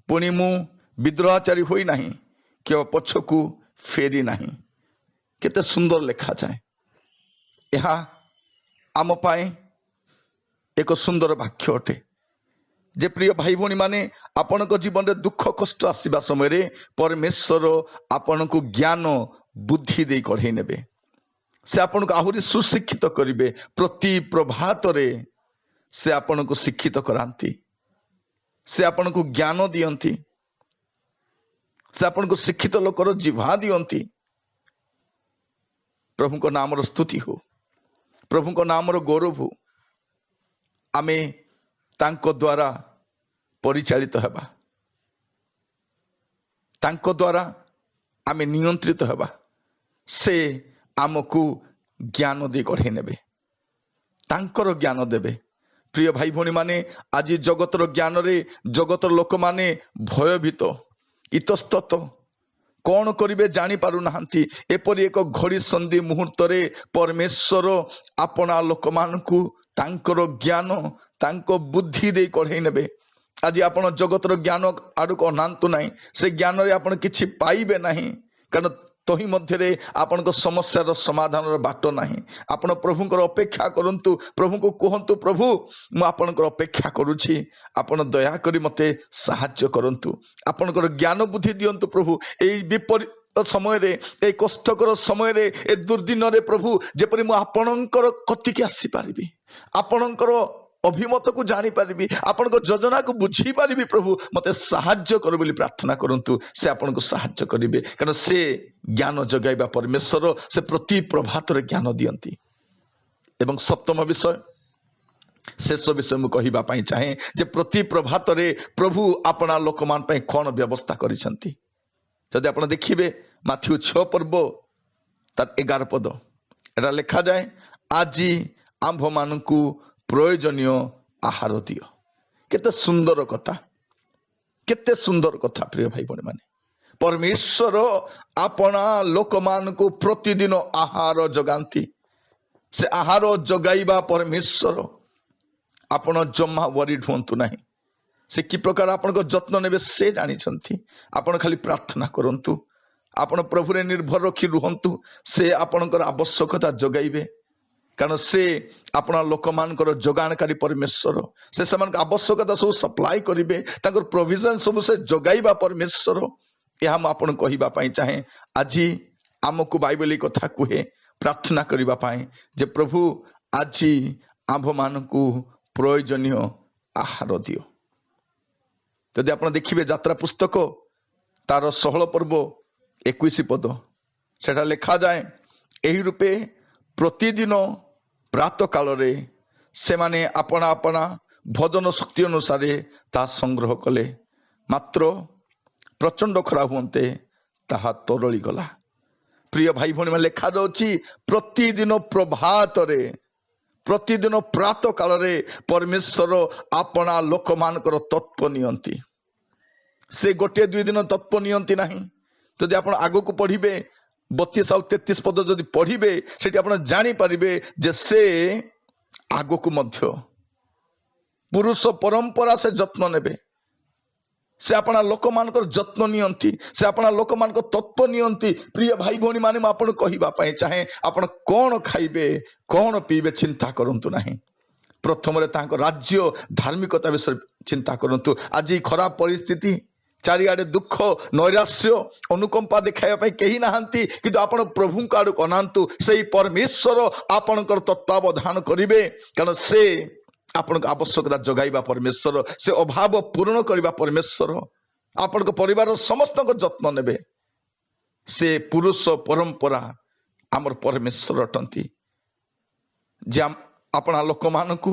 पुणी मु विद्रोहाचारी होई नाही कि पछकू फेरी नाही। केते सुंदर लेखा जाए। यह आम पाए एक सुंदर वाक्य अटे जे प्रिय भाई भणी माने आपण को जीवन में दुख कष्ट आसवा समय परमेश्वर आपण को ज्ञान बुद्धि दे कढ़े नेबे। से आपण को आहुरी सुशिक्षित करिवे। प्रति प्रभात रे से आपण को शिक्षित करांती, से आपण को ज्ञान दियंती, से आपण को शिक्षित लोकर जिह्वा दियंती। प्रभु को नाम स्तुति हो, प्रभु को नाम गौरव हो। आमे तांको द्वारा परिचालित हेबा, तांको द्वारा आमे नियंत्रित हेबा। से आमको ज्ञान दे गढ़े नेबे, तांकर ज्ञान देबे। प्रिय भाई भणी माने आज जगतर ज्ञान रे जगतर लोक माने भयभीत इतस्तत कौन करिवे जानी पारु नाहंती। एपरि एक घड़ी संधि मुहूर्त रे परमेश्वर अपना लोक मानकु तांकर ज्ञान ତାଙ୍କ ବୁଦ୍ଧି ଦେଇ କଢେଇ ନେବେ। ଆଜି ଆପଣ ଜଗତର ଜ୍ଞାନ ଆଡ଼କୁ ଅନାନ୍ତୁ ନାହିଁ, ସେ ଜ୍ଞାନରେ ଆପଣ କିଛି ପାଇବେ ନାହିଁ, କାରଣ ତହିଁ ମଧ୍ୟରେ ଆପଣଙ୍କ ସମସ୍ୟାର ସମାଧାନର ବାଟ ନାହିଁ। ଆପଣ ପ୍ରଭୁଙ୍କର ଅପେକ୍ଷା କରନ୍ତୁ, ପ୍ରଭୁଙ୍କୁ କୁହନ୍ତୁ, ପ୍ରଭୁ ମୁଁ ଆପଣଙ୍କର ଅପେକ୍ଷା କରୁଛି, ଆପଣ ଦୟାକରି ମୋତେ ସାହାଯ୍ୟ କରନ୍ତୁ, ଆପଣଙ୍କର ଜ୍ଞାନ ବୁଦ୍ଧି ଦିଅନ୍ତୁ ପ୍ରଭୁ। ଏଇ ବିପରୀତ ସମୟରେ, ଏଇ କଷ୍ଟକର ସମୟରେ, ଏ ଦୁର୍ଦିନରେ ପ୍ରଭୁ ଯେପରି ମୁଁ ଆପଣଙ୍କର କତିକି ଆସିପାରିବି, ଆପଣଙ୍କର ଅଭିମତକୁ ଜାଣିପାରିବି, ଆପଣଙ୍କ ଯୋଜନାକୁ ବୁଝିପାରିବି, ପ୍ରଭୁ ମୋତେ ସାହାଯ୍ୟ କର ବୋଲି ପ୍ରାର୍ଥନା କରନ୍ତୁ। ସେ ଆପଣଙ୍କୁ ସାହାଯ୍ୟ କରିବେ, କାରଣ ସେ ଜ୍ଞାନ ଯୋଗାଇବା ପରମେଶ୍ୱର, ସେ ପ୍ରତି ପ୍ରଭାତରେ ଜ୍ଞାନ ଦିଅନ୍ତି। ଏବଂ ସପ୍ତମ ବିଷୟ, ଶେଷ ବିଷୟ ମୁଁ କହିବା ପାଇଁ ଚାହେଁ ଯେ ପ୍ରତି ପ୍ରଭାତରେ ପ୍ରଭୁ ଆପଣା ଲୋକମାନଙ୍କ ପାଇଁ କ'ଣ ବ୍ୟବସ୍ଥା କରିଛନ୍ତି। ଯଦି ଆପଣ ଦେଖିବେ ମାଥ୍ୟୁ 6 ପର୍ବ ତାର 11 ପଦ, ଏଟା ଲେଖାଯାଏ, ଆଜି ଆମ୍ଭମାନଙ୍କୁ ପ୍ରয়োଜନୀୟ ଆହାର ଦିଅ। କେତେ ସୁନ୍ଦର କଥା, କେତେ ସୁନ୍ଦର କଥା ପ୍ରିୟ ଭାଇ ଭଉଣୀ ମାନେ। ପରମେଶ୍ୱର ଆପଣା ଲୋକମାନଙ୍କୁ ପ୍ରତିଦିନ ଆହାର ଯୋଗାନ୍ତି। ସେ ଆହାର ଯୋଗାଇବା ପରମେଶ୍ୱର। ଆପଣ ଜମା ୱରିଡ୍ ହୁଅନ୍ତୁ ନାହିଁ। ସେ କି ପ୍ରକାର ଆପଣଙ୍କ ଯତ୍ନ ନେବେ ସେ ଜାଣିଛନ୍ତି। ଆପଣ ଖାଲି ପ୍ରାର୍ଥନା କରନ୍ତୁ, ଆପଣ ପ୍ରଭୁରେ ନିର୍ଭର ରଖି ରୁହନ୍ତୁ, ସେ ଆପଣଙ୍କର ଆବଶ୍ୟକତା ଯୋଗାଇବେ, କାରଣ ସେ ଆପଣ ଲୋକମାନଙ୍କର ଯୋଗାଣକାରୀ ପରମେଶ୍ୱର। ସେ ସେମାନଙ୍କ ଆବଶ୍ୟକତା ସବୁ ସପ୍ଲାଏ କରିବେ, ତାଙ୍କର ପ୍ରୋଭିଜନ ସବୁ ସେ ଯୋଗାଇବା ପରମେଶ୍ୱର। ଏହା ମୁଁ ଆପଣଙ୍କୁ କହିବା ପାଇଁ ଚାହେଁ। ଆଜି ଆମକୁ ବାଇବେଲ କଥା କୁହେ ପ୍ରାର୍ଥନା କରିବା ପାଇଁ ଯେ ପ୍ରଭୁ ଆଜି ଆମ୍ଭମାନଙ୍କୁ ପ୍ରୟୋଜନୀୟ ଆହାର ଦିଅ। ଯଦି ଆପଣ ଦେଖିବେ ଯାତ୍ରା ପୁସ୍ତକ ତାର 16 ପର୍ବ 21 ପଦ, ସେଟା ଲେଖାଯାଏ, ଏହି ରୂପେ ପ୍ରତିଦିନ ପ୍ରାତଃ କାଳରେ ସେମାନେ ଆପଣା ଆପଣା ଭୋଜନ ଶକ୍ତି ଅନୁସାରେ ତାହା ସଂଗ୍ରହ କଲେ, ମାତ୍ର ପ୍ରଚଣ୍ଡ ଖରା ହୁଅନ୍ତେ ତାହା ତରଳି ଗଲା। ପ୍ରିୟ ଭାଇ ଭଉଣୀ, ଲେଖାଯାଉଛି ପ୍ରତିଦିନ ପ୍ରଭାତରେ, ପ୍ରତିଦିନ ପ୍ରାତଃ କାଳରେ ପରମେଶ୍ୱର ଆପଣା ଲୋକମାନଙ୍କର ତତ୍ତ୍ୱ ନିଅନ୍ତି। ସେ ଗୋଟିଏ 2 ଦିନ ତତ୍ତ୍ୱ ନିଅନ୍ତି ନାହିଁ। ଯଦି ଆପଣ ଆଗକୁ ପଢିବେ 32 ଆଉ 33 ପଦ ଯଦି ପଢିବେ, ସେଠି ଆପଣ ଜାଣିପାରିବେ ଯେ ସେ ଆଗକୁ ମଧ୍ୟ ପୁରୁଷ ପରମ୍ପରା ସେ ଯତ୍ନ ନେବେ। ସେ ଆପଣା ଲୋକମାନଙ୍କର ଯତ୍ନ ନିଅନ୍ତି, ସେ ଆପଣା ଲୋକମାନଙ୍କ ତତ୍ତ୍ୱ ନିଅନ୍ତି। ପ୍ରିୟ ଭାଇ ଭଉଣୀ ମାନେ, ମୁଁ ଆପଣଙ୍କୁ କହିବା ପାଇଁ ଚାହେଁ, ଆପଣ କ'ଣ ଖାଇବେ, କ'ଣ ପିଇବେ ଚିନ୍ତା କରନ୍ତୁ ନାହିଁ। ପ୍ରଥମରେ ତାଙ୍କ ରାଜ୍ୟ ଧାର୍ମିକତା ବିଷୟରେ ଚିନ୍ତା କରନ୍ତୁ। ଆଜି ଖରାପ ପରିସ୍ଥିତି, ଚାରିଆଡେ ଦୁଃଖ, ନୈରାଶ୍ୟ, ଅନୁକମ୍ପା ଦେଖାଇବା ପାଇଁ କେହି ନାହାନ୍ତି, କିନ୍ତୁ ଆପଣ ପ୍ରଭୁଙ୍କ ଆଡ଼କୁ ଅନାନ୍ତୁ। ସେଇ ପରମେଶ୍ୱର ଆପଣଙ୍କର ତତ୍ତ୍ୱାବଧାନ କରିବେ, କାରଣ ସେ ଆପଣଙ୍କ ଆବଶ୍ୟକତା ଯୋଗାଇବା ପରମେଶ୍ୱର, ସେ ଅଭାବ ପୂରଣ କରିବା ପରମେଶ୍ୱର। ଆପଣଙ୍କ ପରିବାରର ସମସ୍ତଙ୍କ ଯତ୍ନ ନେବେ। ସେ ପୁରୁଷ ପରମ୍ପରା ଆମର ପରମେଶ୍ୱର ଅଟନ୍ତି, ଯେ ଆପଣା ଲୋକମାନଙ୍କୁ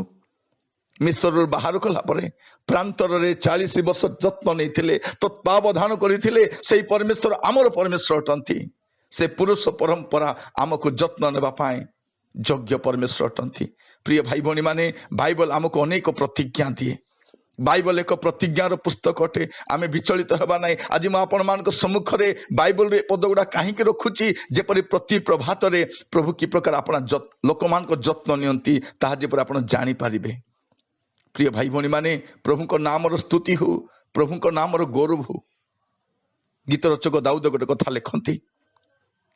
ମିଶ୍ରରୁ ବାହାର କଲା ପରେ ପ୍ରାନ୍ତରରେ 40 ବର୍ଷ ଯତ୍ନ ନେଇଥିଲେ, ତତ୍ତ୍ୱାବଧାନ କରିଥିଲେ। ସେଇ ପରମେଶ୍ୱର ଆମର ପରମେଶ୍ୱର ଅଟନ୍ତି। ସେ ପୁରୁଷ ପରମ୍ପରା ଆମକୁ ଯତ୍ନ ନେବା ପାଇଁ ଯୋଗ୍ୟ ପରମେଶ୍ୱର ଅଟନ୍ତି। ପ୍ରିୟ ଭାଇ ଭଉଣୀ ମାନେ, ବାଇବଲ ଆମକୁ ଅନେକ ପ୍ରତିଜ୍ଞା ଦିଏ। ବାଇବଲ ଏକ ପ୍ରତିଜ୍ଞାର ପୁସ୍ତକ ଅଟେ। ଆମେ ବିଚଳିତ ହେବା ନାହିଁ। ଆଜି ମୁଁ ଆପଣମାନଙ୍କ ସମ୍ମୁଖରେ ବାଇବଲରେ ପଦ ଗୁଡା କାହିଁକି ରଖୁଛି, ଯେପରି ପ୍ରତି ପ୍ରଭାତରେ ପ୍ରଭୁ କି ପ୍ରକାର ଆପଣ ଲୋକମାନଙ୍କ ଯତ୍ନ ନିଅନ୍ତି ତାହା ଯେପରି ଆପଣ ଜାଣିପାରିବେ। ପ୍ରିୟ ଭାଇ ଭଉଣୀ ମାନେ, ପ୍ରଭୁଙ୍କ ନାମର ସ୍ତୁତି ହଉ, ପ୍ରଭୁଙ୍କ ନାମର ଗୌରବ ହଉ। ଗୀତ ରଚକ ଦାଉଦ ଗୋଟେ କଥା ଲେଖନ୍ତି,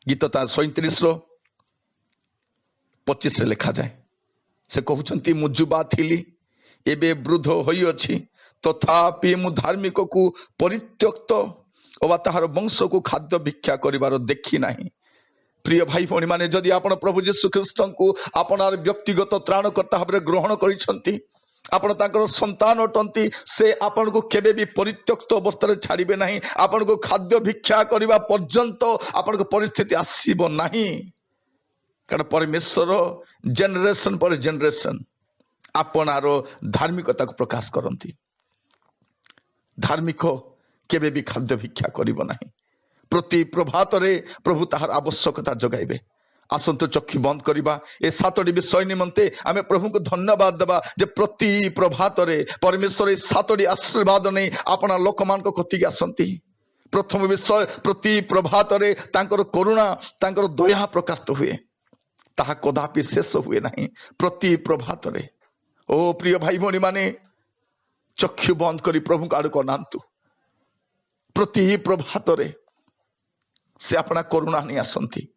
ଗୀତ ତା 37:25 ଲେଖାଯାଏ। ସେ କହୁଛନ୍ତି, ମୁଁ ଯୁବା ଥିଲି, ଏବେ ବୃଦ୍ଧ ହୋଇଅଛି, ତଥାପି ମୁଁ ଧାର୍ମିକକୁ ପରିତ୍ୟକ୍ତ ଅବା ତାହାର ବଂଶକୁ ଖାଦ୍ୟ ଭିକ୍ଷା କରିବାର ଦେଖି ନାହିଁ। ପ୍ରିୟ ଭାଇ ଭଉଣୀ ମାନେ, ଯଦି ଆପଣ ପ୍ରଭୁ ଯୀଶୁ ଖ୍ରୀଷ୍ଟଙ୍କୁ ଆପଣର ବ୍ୟକ୍ତିଗତ ତ୍ରାଣକର୍ତ୍ତା ଭାବରେ ଗ୍ରହଣ କରିଛନ୍ତି, ଆପଣ ତାଙ୍କର ସନ୍ତାନ ଅଟନ୍ତି, ସେ ଆପଣଙ୍କୁ କେବେ ବି ପରିତ୍ୟକ୍ତ ଅବସ୍ଥାରେ ଛାଡ଼ିବେ ନାହିଁ। ଆପଣଙ୍କୁ ଖାଦ୍ୟ ଭିକ୍ଷା କରିବା ପର୍ଯ୍ୟନ୍ତ ଆପଣଙ୍କ ପରିସ୍ଥିତି ଆସିବ ନାହିଁ, କାରଣ ପରମେଶ୍ୱର ଜେନେରେସନ ପରେ ଜେନେରେସନ ଆପଣାର ଧାର୍ମିକତାକୁ ପ୍ରକାଶ କରନ୍ତି। ଧାର୍ମିକ କେବେ ବି ଖାଦ୍ୟ ଭିକ୍ଷା କରିବ ନାହିଁ। ପ୍ରତି ପ୍ରଭାତରେ ପ୍ରଭୁ ତାହାର ଆବଶ୍ୟକତା ଯୋଗାଇବେ। ଆସନ୍ତୁ ଚକ୍ଷୁ ବନ୍ଦ କରିବା। ଏ 7ଟି ବିଷୟ ନିମନ୍ତେ ଆମେ ପ୍ରଭୁଙ୍କୁ ଧନ୍ୟବାଦ ଦେବା ଯେ ପ୍ରତି ପ୍ରଭାତରେ ପରମେଶ୍ୱର ଏ 7ଟି ଆଶୀର୍ବାଦ ନେଇ ଆପଣା ଲୋକମାନଙ୍କ କତିକି ଆସନ୍ତି। ପ୍ରଥମ ବିଷୟ, ପ୍ରତି ପ୍ରଭାତରେ ତାଙ୍କର କରୁଣା, ତାଙ୍କର ଦୟା ପ୍ରକାଶ ହୁଏ, ତାହା କଦାପି ଶେଷ ହୁଏ ନାହିଁ। ପ୍ରତି ପ୍ରଭାତରେ ओ प्रिय भाई भौणी माने चक्षु बंद करी प्रभु आड़ को अनातु। प्रति प्रभात रे से अपना करुणा नहीं आसती,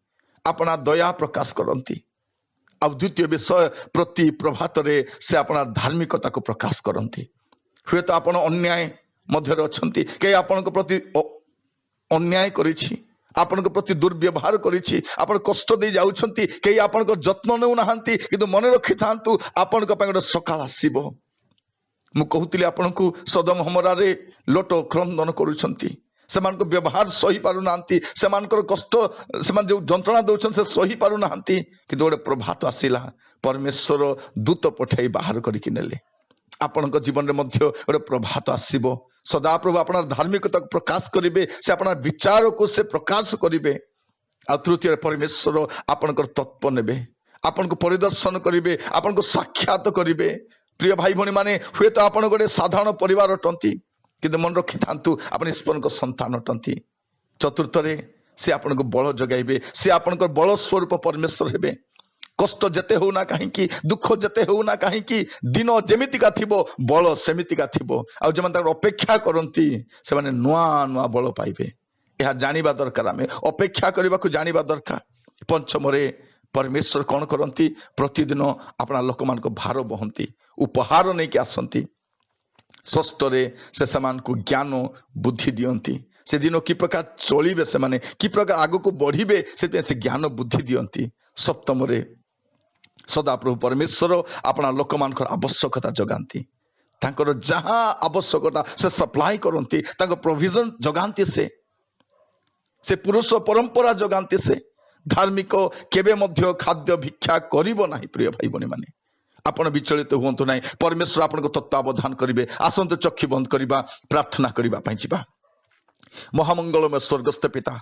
अपना दया प्रकाश करती। अब द्वितीय विषय प्रति प्रभात रे से अपना धार्मिकता को प्रकाश करती। हुए तो आपण अन्याय मध्य अच्छी, कई आपण प्रति अन्याय करिछि, आपण प्रति दुर्व्यवहार करिछि, आपण कष्ट दे जाउछंती, कई आपण जत्न नेउ नाहंती, किंतु मन रखि थांतु आपण गोटे सकाळ आसीबो। मु कहूतिली आपनकु सदम हमरा रे लोट क्रंदन करूछंती, सेमानको व्यवहार सही पारु नांती, सेमानकर कष्ट सेमान जो जंत्रणा दउछन से सही पारु नांती, किंतु गोटे प्रभात आसिला, परमेश्वर दूत पठाई बाहर करिकि नेले। आपनक जीवन रे मध्य गोटे प्रभात आसीबो। सदा प्रभु अपना धार्मिकता प्रकाश करिवे, से अपना विचार को से प्रकाश करिवे। आ तृतीय परमेश्वर आपनकर तत्व नेबे, आपनको परिदर्शन करिवे, आपनको साक्षात करिवे। प्रिय भाई भौणी माने हुए तो आपण गोटे साधारण परिवार अटंती, किंतु मन रखि थांतु आपण ईश्वर को संतान अटंती। चतुर्थ रे से आपनको बल जगाइबे, से आपनकर बल स्वरूप परमेश्वर हेबे। कष्ट जेते होना कहीं, दुख जेते होना कहीं, दिन जेमितिका थिबो बल सेमितिका थिबो। आ जे माने अपेक्षा करंती से माने नुआ नुआ बल पाइबे। यह जानिबा दरकार, आमे अपेक्षा करबा को जानिबा दरकार। पंचम रे परमेश्वर कौन करंती, प्रतिदिन अपना लोक मान को भार बहंती, उपहार नहीं कि आसंती। षष्ठ रे से समान को ज्ञान बुद्धि दियंती, से दिन कि प्रकार चलिबे, से माने कि प्रकार आगो को बढ़िबे, से ज्ञान बुद्धि दियंती। सप्तम रे सदा प्रभु परमेश्वर अपना लोक मानकर आवश्यकता जगांती, तांकर जहां आवश्यकता से सप्लाई करंती, तांको प्रोविजन जगांती, से पुरुष परंपरा जगांती। से धार्मिक केबे मध्य खाद्य भिक्षा करिबो नाही। प्रिय भाई भौणी माने आपण विचलित हुंतु नाही, परमेश्वर आपनको तत्वावधान करिवे। आसंत चक्षु बंद करिबा, प्रार्थना करिबा पई जिबा। महामंगलमय स्वर्गस्थ पिता,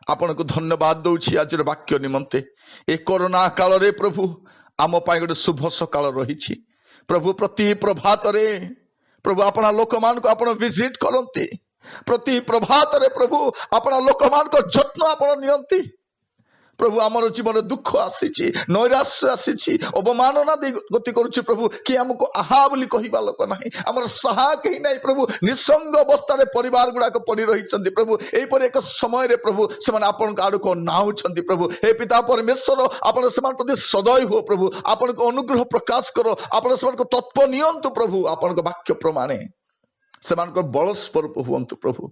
आपनको धन्यवाद दउछि आज वाक्य निमंते। ए कोरोना काल रे प्रभु आम पाई गोटे शुभ सकाळ रहिछि प्रभु। प्रति प्रभात रे प्रभु अपना लोक मान को आपण विजिट करंती, प्रति प्रभात रे प्रभु अपना लोक मान को जत्न आपण नियंती। प्रभु आमर जीवन दुख आसी, नैराश्य आसी, अवमानना गति करुच्ची प्रभु। कि आमको आहा बोली कहवा लोक ना, आमर साहा कहीं ना प्रभु। निसंग अवस्था परिवार गुड़ाक पड़ रही प्रभु। यहीपर एक समय रे प्रभु से आपण आड़ को नाउछंती प्रभु। हे पिता परमेश्वर आपण से प्रति सदय हो प्रभु, आपण को अनुग्रह प्रकाश करो, आपण से तत्व नियंतु प्रभु। आपण वाक्य प्रमाणे से बल स्वरूप हुंतु प्रभु।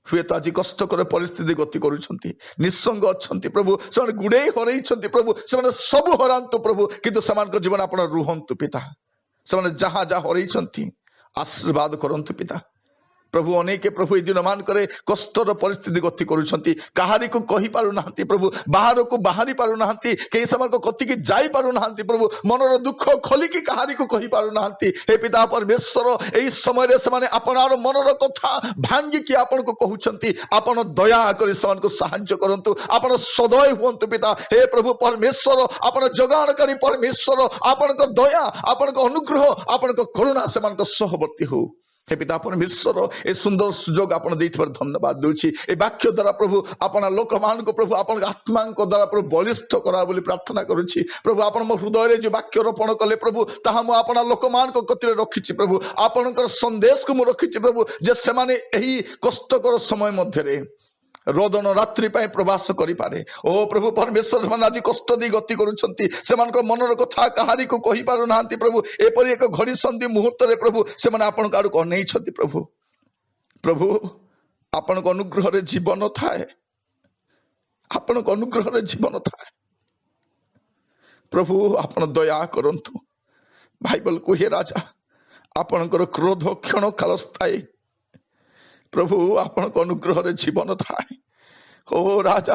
हुए तो आज कष्टकर परिस्थिति गति करुछंती, निसंग अच्छंती प्रभु, से गुड़े हरई प्रभु, से सब हरांतु प्रभु, किंतु से जीवन आप रुहंतु पिता। से जहाँ जहाँ हरई आशीर्वाद करंतु पिता प्रभु। अनेक प्रभु दिन मान करे कष्टर परिस्थिति गति करुछंती, कहारी को कहि पारु नाहंती प्रभु, बाहर को बाहरी पारु नाहंती, केई समान को कति की जाई पारु नाहंती प्रभु। मनर दुख खोली की कहारी को कहि पारु नाहंती। हे पिता परमेश्वर एई समय रे समान आपनार मनर कथा भांगी की आपन को कहउछंती, आपन दया करी समान को सहाय्य करंतु, आपन सदय हुंतु पिता। हे प्रभु परमेश्वर आपन जगाणकारी परमेश्वर, आपन को दया, आपन को अनुग्रह, आपन को करुणा समान को सहवर्ती हो। हे पिता परमेश्वर ए सुंदर सुजोग आपण देथिबार धन्यवाद देउछि। ए वाक्य द्वारा प्रभु आपण लोक मान को प्रभु आपण आत्मा को द्वारा प्रभु बलिष्ठ करा बोली प्रार्थना करूछि प्रभु। आपण मो हृदय रे जो वाक्य रोपण कले प्रभु, ताहा मो आपण लोक मान को कतिरे रखिछि प्रभु। आपणकर संदेश को मो रखिछि प्रभु, जे सेमाने एही कष्टकर समय मध्य रे रोदन रात्रि पाए प्रवास करि पारे। ओ प्रभु परमेश्वर मान आज कष्ट दी गति करूछंती, सेमानकर मनर कथा कहारी को कहि पारु नाहंती प्रभु। एपरि एक घड़ी संधि मुहूर्त रे प्रभु सेमाने आपण काडू को नै छथि प्रभु। प्रभु आपण को अनुग्रह रे जीवन थाए, आपण को अनुग्रह रे जीवन थाए प्रभु। आपण दया करंतु। बाइबल को हे राजा आपणकर क्रोध क्षण काल स्थायी प्रभु, आपण को अनुग्रह रे जीवन थाए। ओ राजा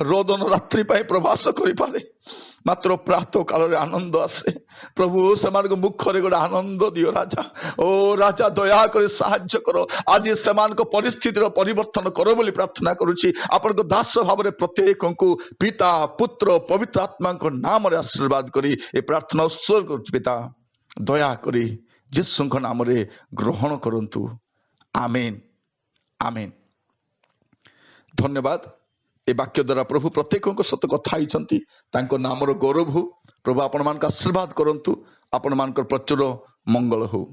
रोदन रात्रि पाए प्रवास करि पारे, मात्र प्रातः काल रे आनंद आसे प्रभु। सेमान को मुख रे गोटे आनंद दियो राजा। ओ राजा दया करे साहाय्य करो, आज सेमान को परिस्थिति परिवर्तन करो बोली प्रार्थना करूछि। आपण को दास भाव रे प्रत्येक को पिता पुत्र पवित्र आत्मा को नाम रे आशीर्वाद करी ए प्रार्थना उत्सर्ग करूछि पिता। दया करी यीशु को नाम रे ग्रहण करंतु। आमेन आमेन। धन्यवाद। ए वाक्य द्वारा प्रभु प्रत्येक सहित कथा नाम गौरव हो प्रभु। आपण मान आशीर्वाद करंतु। आपण मानकर प्रचुर मंगल हो।